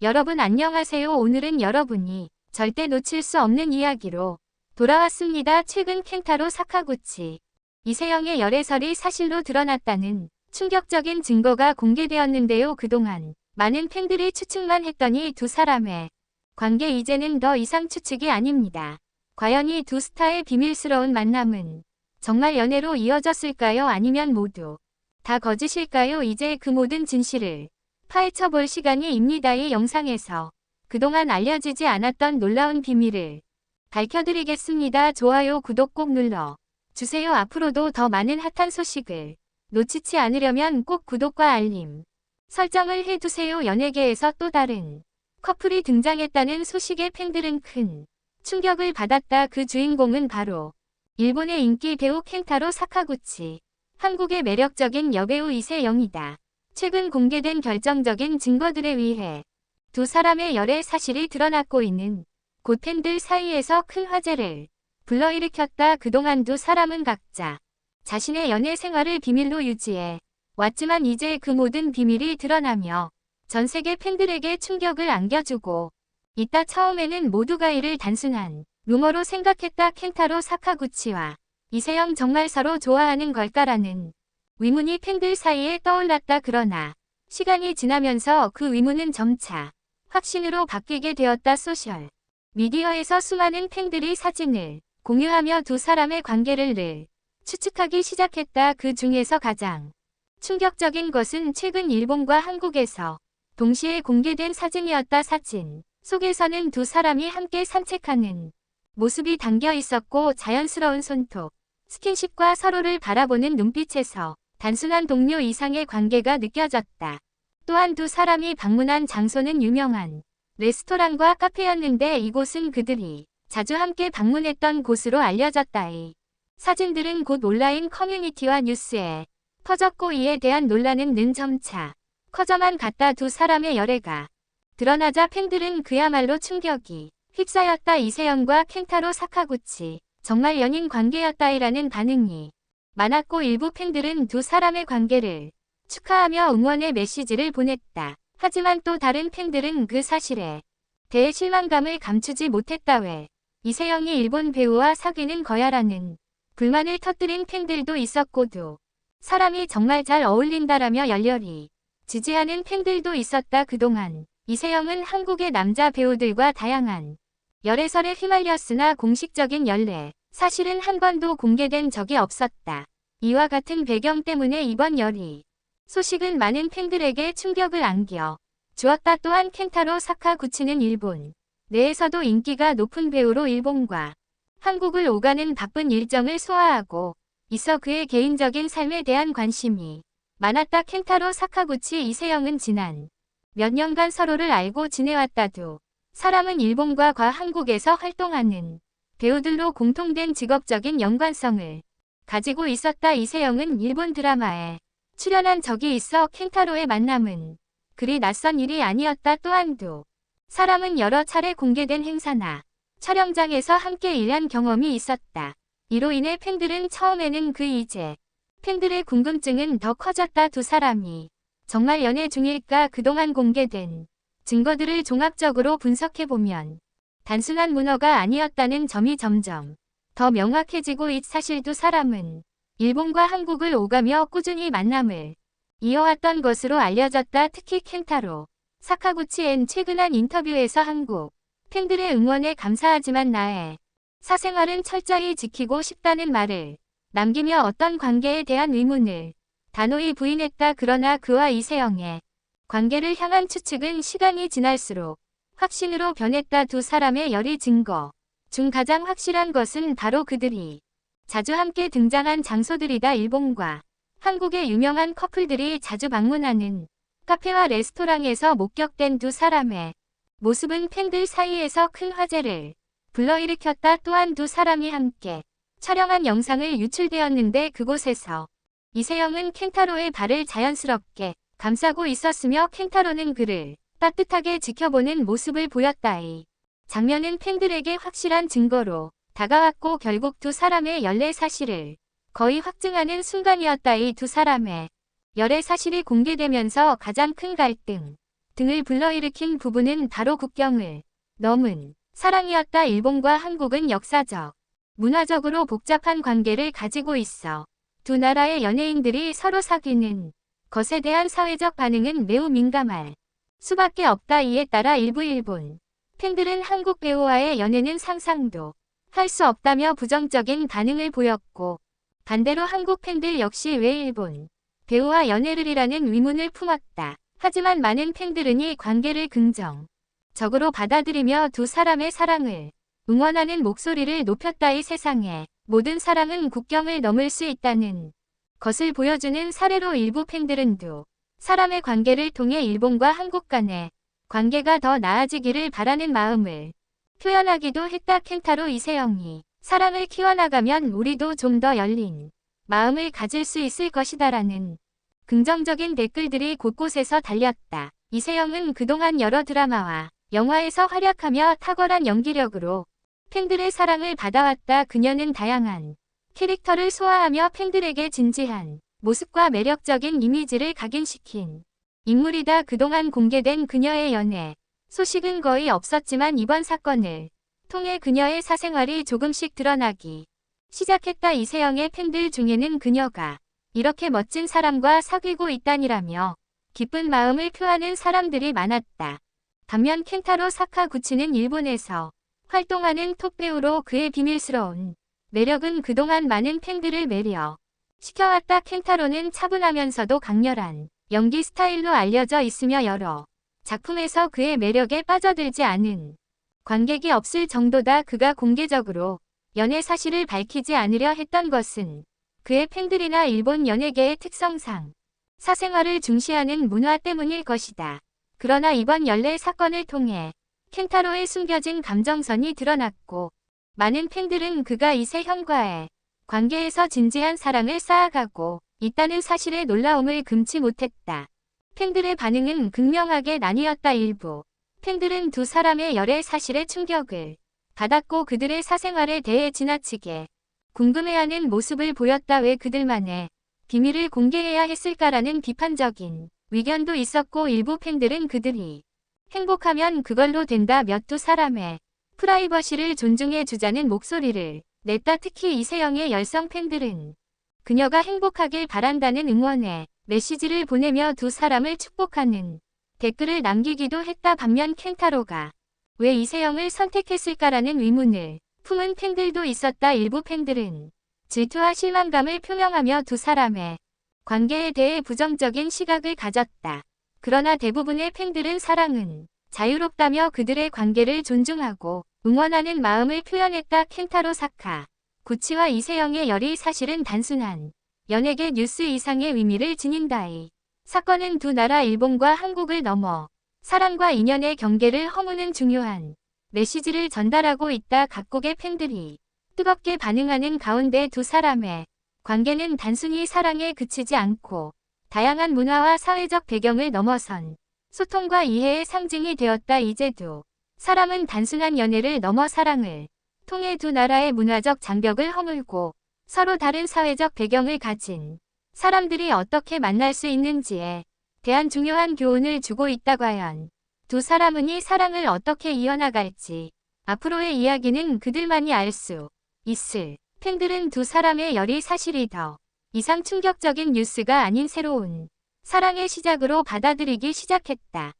여러분 안녕하세요. 오늘은 여러분이 절대 놓칠 수 없는 이야기로 돌아왔습니다. 최근 켄타로 사카구치 이세영의 열애설이 사실로 드러났다는 충격적인 증거가 공개되었는데요. 그동안 많은 팬들이 추측만 했더니 두 사람의 관계 이제는 더 이상 추측이 아닙니다. 과연 이 두 스타의 비밀스러운 만남은 정말 연애로 이어졌을까요? 아니면 모두 다 거짓일까요? 이제 그 모든 진실을 파헤쳐볼 시간입니다. 이 영상에서 그동안 알려지지 않았던 놀라운 비밀을 밝혀드리겠습니다. 좋아요, 구독 꼭 눌러 주세요. 앞으로도 더 많은 핫한 소식을 놓치지 않으려면 꼭 구독과 알림 설정을 해두세요. 연예계에서 또 다른 커플이 등장했다는 소식에 팬들은 큰 충격을 받았다. 그 주인공은 바로 일본의 인기 배우 켄타로 사카구치, 한국의 매력적인 여배우 이세영이다. 최근 공개된 결정적인 증거들에 의해 두 사람의 열애 사실이 드러났고 있는 곳 팬들 사이에서 큰 화제를 불러일으켰다. 그동안 두 사람은 각자 자신의 연애 생활을 비밀로 유지해 왔지만 이제 그 모든 비밀이 드러나며 전 세계 팬들에게 충격을 안겨주고 있다. 처음에는 모두가 이를 단순한 루머로 생각했다. 켄타로 사카구치와 이세영 정말 서로 좋아하는 걸까라는 의문이 팬들 사이에 떠올랐다. 그러나 시간이 지나면서 그 의문은 점차 확신으로 바뀌게 되었다. 소셜 미디어에서 수많은 팬들이 사진을 공유하며 두 사람의 관계를 늘 추측하기 시작했다. 그 중에서 가장 충격적인 것은 최근 일본과 한국에서 동시에 공개된 사진이었다. 사진 속에서는 두 사람이 함께 산책하는 모습이 담겨 있었고 자연스러운 손톱, 스킨십과 서로를 바라보는 눈빛에서 단순한 동료 이상의 관계가 느껴졌다. 또한 두 사람이 방문한 장소는 유명한 레스토랑과 카페였는데 이곳은 그들이 자주 함께 방문했던 곳으로 알려졌다. 이 사진들은 곧 온라인 커뮤니티와 뉴스에 퍼졌고 이에 대한 논란은 는 점차 커져만 갔다. 두 사람의 열애가 드러나자 팬들은 그야말로 충격이 휩싸였다. 이세영과 켄타로 사카구치 정말 연인 관계였다이라는 반응이 많았고 일부 팬들은 두 사람의 관계를 축하하며 응원의 메시지를 보냈다. 하지만 또 다른 팬들은 그 사실에 대해 실망감을 감추지 못했다. 왜 이세영이 일본 배우와 사귀는 거야라는 불만을 터뜨린 팬들도 있었고 두 사람이 정말 잘 어울린다라며 열렬히 지지하는 팬들도 있었다. 그동안 이세영은 한국의 남자 배우들과 다양한 열애설에 휘말렸으나 공식적인 연애 사실은 한 번도 공개된 적이 없었다. 이와 같은 배경 때문에 이번 열애 소식은 많은 팬들에게 충격을 안겨 주었다. 또한 켄타로 사카구치는 일본 내에서도 인기가 높은 배우로 일본과 한국을 오가는 바쁜 일정을 소화하고 있어 그의 개인적인 삶에 대한 관심이 많았다. 켄타로 사카구치 이세영은 지난 몇 년간 서로를 알고 지내왔다. 두 사람은 일본과 한국에서 활동하는 배우들로 공통된 직업적인 연관성을 가지고 있었다. 이세영은 일본 드라마에 출연한 적이 있어 켄타로의 만남은 그리 낯선 일이 아니었다. 또한 두 사람은 여러 차례 공개된 행사나 촬영장에서 함께 일한 경험이 있었다. 이로 인해 팬들은 처음에는 이제 팬들의 궁금증은 더 커졌다. 두 사람이 정말 연애 중일까? 그동안 공개된 증거들을 종합적으로 분석해보면 단순한 문어가 아니었다는 점이 점점 더 명확해지고 있. 사실 두 사람은 일본과 한국을 오가며 꾸준히 만남을 이어왔던 것으로 알려졌다. 특히 켄타로 사카구치엔 최근 한 인터뷰에서 한국 팬들의 응원에 감사하지만 나의 사생활은 철저히 지키고 싶다는 말을 남기며 어떤 관계에 대한 의문을 단호히 부인했다. 그러나 그와 이세영의 관계를 향한 추측은 시간이 지날수록 확신으로 변했다. 두 사람의 열애 증거 중 가장 확실한 것은 바로 그들이 자주 함께 등장한 장소들이다. 일본과 한국의 유명한 커플들이 자주 방문하는 카페와 레스토랑에서 목격된 두 사람의 모습은 팬들 사이에서 큰 화제를 불러일으켰다. 또한 두 사람이 함께 촬영한 영상을 유출되었는데 그곳에서 이세영은 켄타로의 발을 자연스럽게 감싸고 있었으며 켄타로는 그를 따뜻하게 지켜보는 모습을 보였다. 이 장면은 팬들에게 확실한 증거로 다가왔고 결국 두 사람의 연애 사실을 거의 확증하는 순간이었다. 이 두 사람의 열애 사실이 공개되면서 가장 큰 갈등, 등을 불러일으킨 부분은 바로 국경을 넘은 사랑이었다. 일본과 한국은 역사적, 문화적으로 복잡한 관계를 가지고 있어 두 나라의 연예인들이 서로 사귀는 것에 대한 사회적 반응은 매우 민감할 수밖에 없다. 이에 따라 일부 일본 팬들은 한국 배우와의 연애는 상상도 할 수 없다며 부정적인 반응을 보였고, 반대로 한국 팬들 역시 왜 일본 배우와 연애를이라는 의문을 품었다. 하지만 많은 팬들은 이 관계를 긍정적으로 받아들이며 두 사람의 사랑을 응원하는 목소리를 높였다. 이 세상에 모든 사랑은 국경을 넘을 수 있다는 것을 보여주는 사례로 일부 팬들은 두 사람의 관계를 통해 일본과 한국 간의 관계가 더 나아지기를 바라는 마음을 표현하기도 했다. 켄타로 이세영이 사랑을 키워나가면 우리도 좀 더 열린 마음을 가질 수 있을 것이다라는 긍정적인 댓글들이 곳곳에서 달렸다. 이세영은 그동안 여러 드라마와 영화에서 활약하며 탁월한 연기력으로 팬들의 사랑을 받아왔다. 그녀는 다양한 캐릭터를 소화하며 팬들에게 진지한 모습과 매력적인 이미지를 각인시킨 인물이다. 그동안 공개된 그녀의 연애 소식은 거의 없었지만 이번 사건을 통해 그녀의 사생활이 조금씩 드러나기 시작했다. 이세영의 팬들 중에는 그녀가 이렇게 멋진 사람과 사귀고 있다니라며 기쁜 마음을 표하는 사람들이 많았다. 반면 켄타로 사카구치는 일본에서 활동하는 톱배우로 그의 비밀스러운 매력은 그동안 많은 팬들을 매려 시켜왔다. 켄타로는 차분하면서도 강렬한 연기 스타일로 알려져 있으며 여러 작품에서 그의 매력에 빠져들지 않은 관객이 없을 정도다. 그가 공개적으로 연애 사실을 밝히지 않으려 했던 것은 그의 팬들이나 일본 연예계의 특성상 사생활을 중시하는 문화 때문일 것이다. 그러나 이번 연애 사건을 통해 켄타로의 숨겨진 감정선이 드러났고, 많은 팬들은 그가 이세형과의 관계에서 진지한 사랑을 쌓아가고 있다는 사실에 놀라움을 금치 못했다. 팬들의 반응은 극명하게 나뉘었다. 일부 팬들은 두 사람의 열애 사실에 충격을 받았고 그들의 사생활에 대해 지나치게 궁금해하는 모습을 보였다. 왜 그들만의 비밀을 공개해야 했을까라는 비판적인 의견도 있었고, 일부 팬들은 그들이 행복하면 그걸로 된다. 몇 두 사람의 프라이버시를 존중해 주자는 목소리를 냈다. 특히 이세영의 열성 팬들은 그녀가 행복하길 바란다는 응원의 메시지를 보내며 두 사람을 축복하는 댓글을 남기기도 했다. 반면 켄타로가 왜 이세영을 선택했을까라는 의문을 품은 팬들도 있었다. 일부 팬들은 질투와 실망감을 표명하며 두 사람의 관계에 대해 부정적인 시각을 가졌다. 그러나 대부분의 팬들은 사랑은 자유롭다며 그들의 관계를 존중하고 응원하는 마음을 표현했다. 켄타로 사카 구치와 이세영의 열이 사실은 단순한 연예계 뉴스 이상의 의미를 지닌다. 이 사건은 두 나라 일본과 한국을 넘어 사랑과 인연의 경계를 허무는 중요한 메시지를 전달하고 있다. 각국의 팬들이 뜨겁게 반응하는 가운데 두 사람의 관계는 단순히 사랑에 그치지 않고 다양한 문화와 사회적 배경을 넘어선 소통과 이해의 상징이 되었다. 이제 두 사람은 단순한 연애를 넘어 사랑을 통해 두 나라의 문화적 장벽을 허물고 서로 다른 사회적 배경을 가진 사람들이 어떻게 만날 수 있는지에 대한 중요한 교훈을 주고 있다. 과연 두 사람은 이 사랑을 어떻게 이어나갈지 앞으로의 이야기는 그들만이 알 수 있을. 팬들은 두 사람의 열이 사실이 더 이상 충격적인 뉴스가 아닌 새로운 사랑의 시작으로 받아들이기 시작했다.